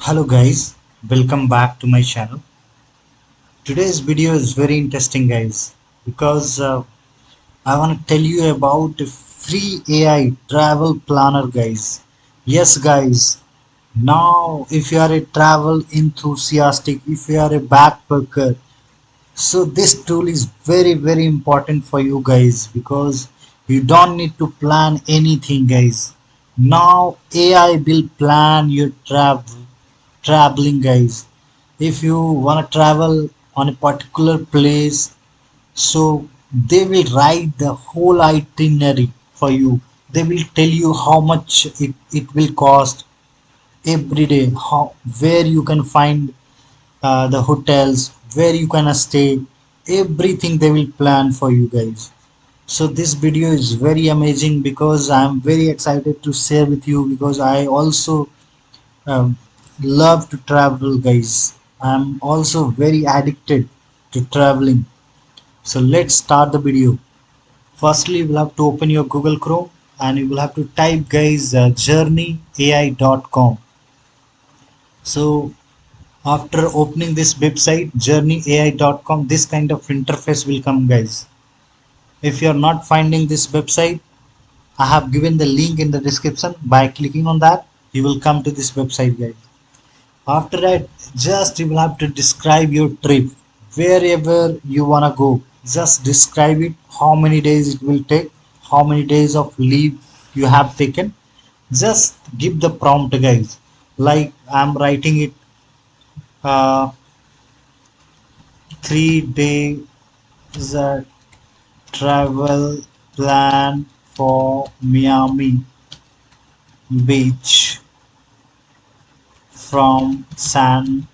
Hello guys, welcome back to my channel. Today's video is very interesting guys because I want to tell you about a free AI travel planner guys. Yes guys, now if you are a travel enthusiastic, if you are a backpacker, so this tool is very important for you guys because you don't need to plan anything guys. Now AI will plan your traveling guys. If you want to travel on a particular place, so they will write the whole itinerary for you. They will tell you how much it will cost every day, how where you can find the hotels, where you can stay, everything they will plan for you guys. So this video is very amazing because I'm very excited to share with you because I also um, love to travel guys. I'm also very addicted to traveling. So let's start the video. Firstly, you will have to open your Google Chrome and you will have to type guys journeyai.com. So after opening this website journeyai.com, this kind of interface will come guys. If you are not finding this website, I have given the link in the description. By clicking on that, you will come to this website guys. After that, just you will have to describe your trip wherever you wanna go. Just describe it, how many days it will take, how many days of leave you have taken. Just give the prompt guys. Like I'm writing it, uh, 3 days travel plan for Miami Beach from San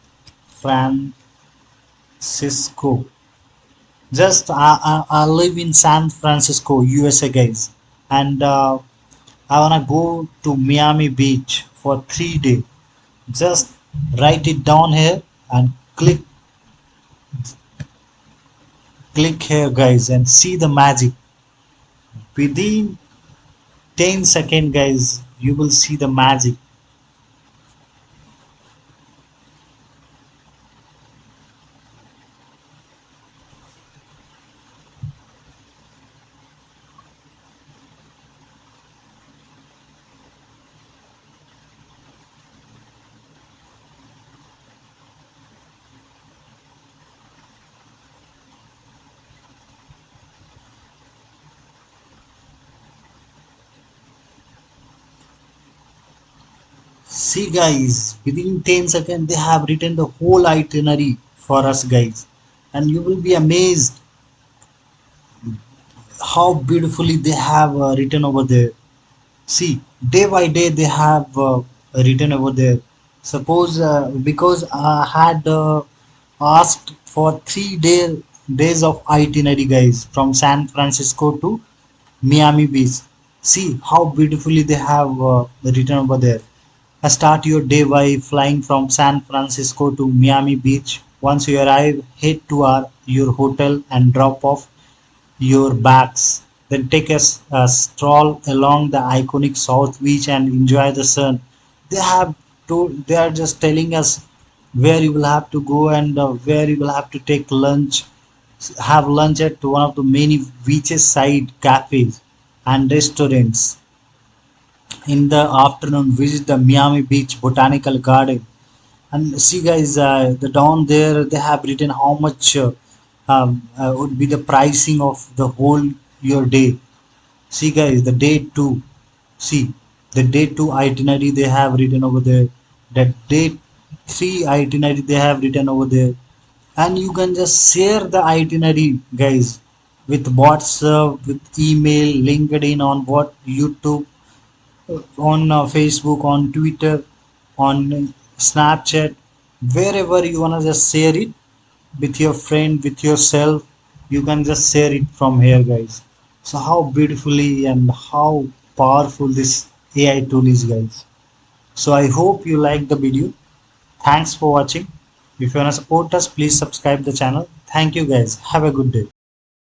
Francisco. Just I live in San Francisco, USA, guys, and I wanna go to Miami Beach for 3 days. Just write it down here and click here, guys, and see the magic. Within 10 seconds, guys, you will see the magic. See guys, within 10 seconds they have written the whole itinerary for us guys, and you will be amazed how beautifully they have written over there. See, day by day they have written over there. Suppose because I had asked for 3 days of itinerary guys from San Francisco to Miami Beach. See how beautifully they have written over there. Start your day by flying from San Francisco to Miami Beach. Once you arrive, head to your hotel and drop off your bags. Then take a stroll along the iconic South Beach and enjoy the sun. They are just telling us where you will have to go and where you will have to take lunch. Have lunch at one of the many beaches side cafes and restaurants. In the afternoon, visit the Miami Beach Botanical Garden. And see, guys, the down there they have written how much would be the pricing of the whole your day. See, guys, the day two. See, the day two itinerary they have written over there. The day three itinerary they have written over there. And you can just share the itinerary, guys, with WhatsApp, with email, LinkedIn, on what YouTube, on Facebook, on Twitter, on Snapchat, wherever you wanna just share it with your friend, with yourself, you can just share it from here, guys. So how beautifully and how powerful this AI tool is, guys. So I hope you like the video. Thanks for watching. If you wanna support us, please subscribe the channel. Thank you, guys. Have a good day.